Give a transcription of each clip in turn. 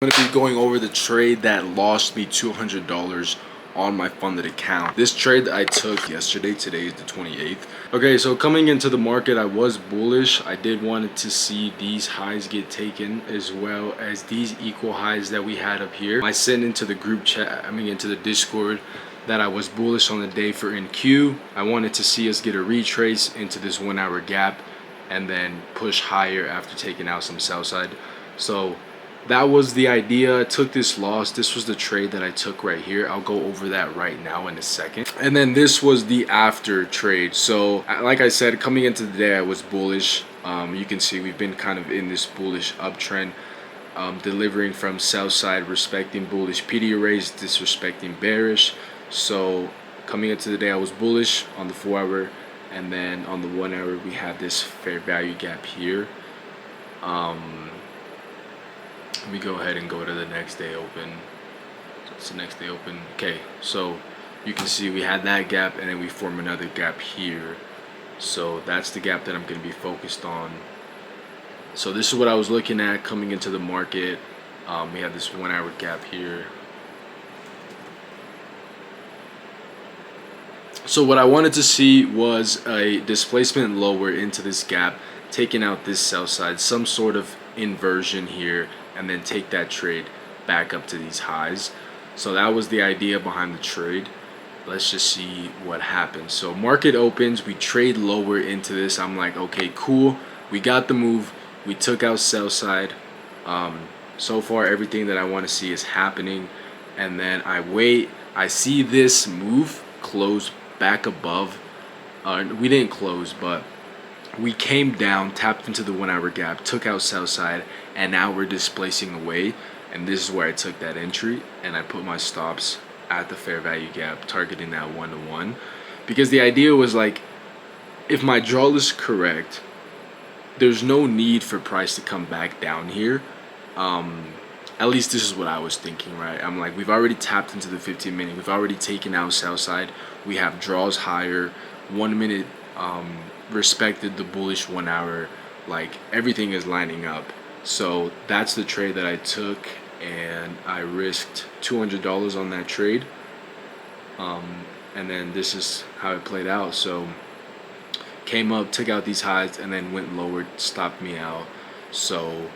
I'm going to be going over the trade that lost me $200 on my funded account. This trade that I took yesterday, today is the 28th. Okay, so coming into the market, I was bullish. I did want to see these highs get taken as well as these equal highs that we had up here. I sent into the group chat, into the Discord, that I was bullish on the day for NQ. I wanted to see us get a retrace into this 1 hour gap and then push higher after taking out some sell side. So that was the idea. I took this loss. This was the trade that I took right here. I'll go over that right now in a second. And then this was the after trade. So like I said, coming into the day, I was bullish. You can see we've been kind of in this bullish uptrend, delivering from sell side, respecting bullish PD arrays, disrespecting bearish. So coming into the day, I was bullish on the 4 hour, and then on the 1 hour we have this fair value gap here. Let me go ahead and go to the next day open. So it's the next day open. Okay, so you can see we had that gap, and then we form another gap here. So that's the gap that I'm going to be focused on. So this is what I was looking at coming into the market. We had this 1 hour gap here. So what I wanted to see was a displacement lower into this gap, taking out this sell side, some sort of inversion here, and then take that trade back up to these highs. So that was the idea behind the trade. Let's just see what happens. So market opens, we trade lower into this. I'm like, okay, cool, we got the move, we took out sell side. So far everything that I want to see is happening, and then I wait, I see this move close back above. We didn't close, but we came down, tapped into the 1 hour gap, took out sell side, and now we're displacing away. And this is where I took that entry, and I put my stops at the fair value gap, targeting that 1-to-1, because the idea was like, if my draw is correct, there's no need for price to come back down here. At least this is what I was thinking, right? I'm like, we've already tapped into the 15 minute, we've already taken out sell side, we have draws higher, 1 minute respected the bullish 1 hour, like everything is lining up. So that's the trade that I took, and I risked $200 on that trade. And then this is how it played out. So came up, took out these highs, and then went lower, stopped me out. So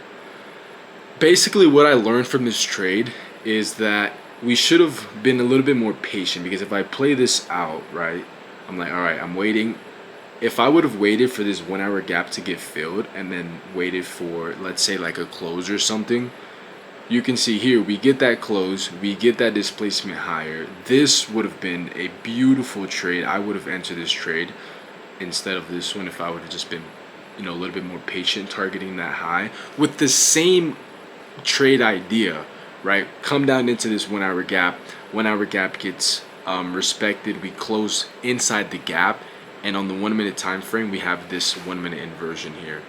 basically what I learned from this trade is that we should have been a little bit more patient, because if I play this out, right, I'm like, all right, I'm waiting. If I would have waited for this 1 hour gap to get filled and then waited for, let's say, like a close or something, you can see here we get that close, we get that displacement higher. This would have been a beautiful trade. I would have entered this trade instead of this one if I would have just been, a little bit more patient, targeting that high with the same trade idea, right? Come down into this 1 hour gap. 1 hour gap gets respected. We close inside the gap. And on the 1 minute time frame, we have this 1 minute inversion here.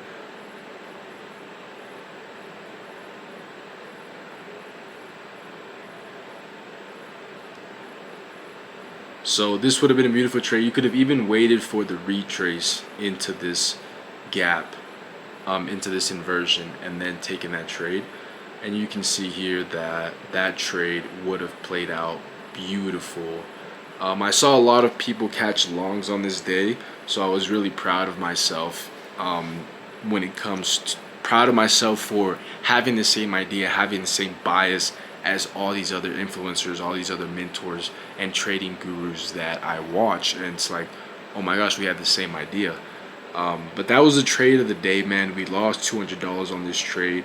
So this would have been a beautiful trade. You could have even waited for the retrace into this gap, into this inversion, and then taken that trade. And you can see here that that trade would have played out beautiful. I saw a lot of people catch longs on this day, so I was really proud of myself. When it comes to, proud of myself for having the same idea, having the same bias as all these other influencers, all these other mentors and trading gurus that I watch. And it's like, oh my gosh, we had the same idea. But that was the trade of the day, man. We lost $200 on this trade,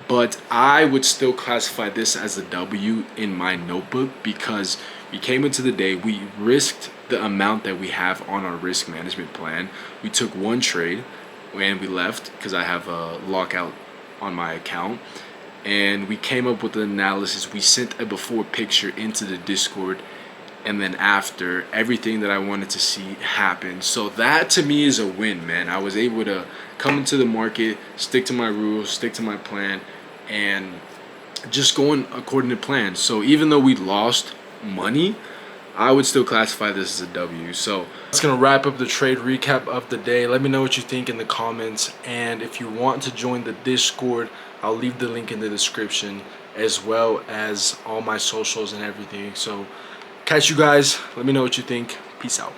but I would still classify this as a W in my notebook, because we came into the day, we risked the amount that we have on our risk management plan. We took one trade and we left because I have a lockout on my account, and we came up with an analysis. We sent a before picture into the Discord, and then after, everything that I wanted to see happened. So that to me is a win, man. I was able to come into the market, stick to my rules, stick to my plan, and just going according to plan. So even though we lost money, I would still classify this as a W. So that's gonna wrap up the trade recap of the day. Let me know what you think in the comments, and if you want to join the Discord, I'll leave the link in the description. as well as all my socials and everything. So catch you guys. Let me know what you think. Peace out.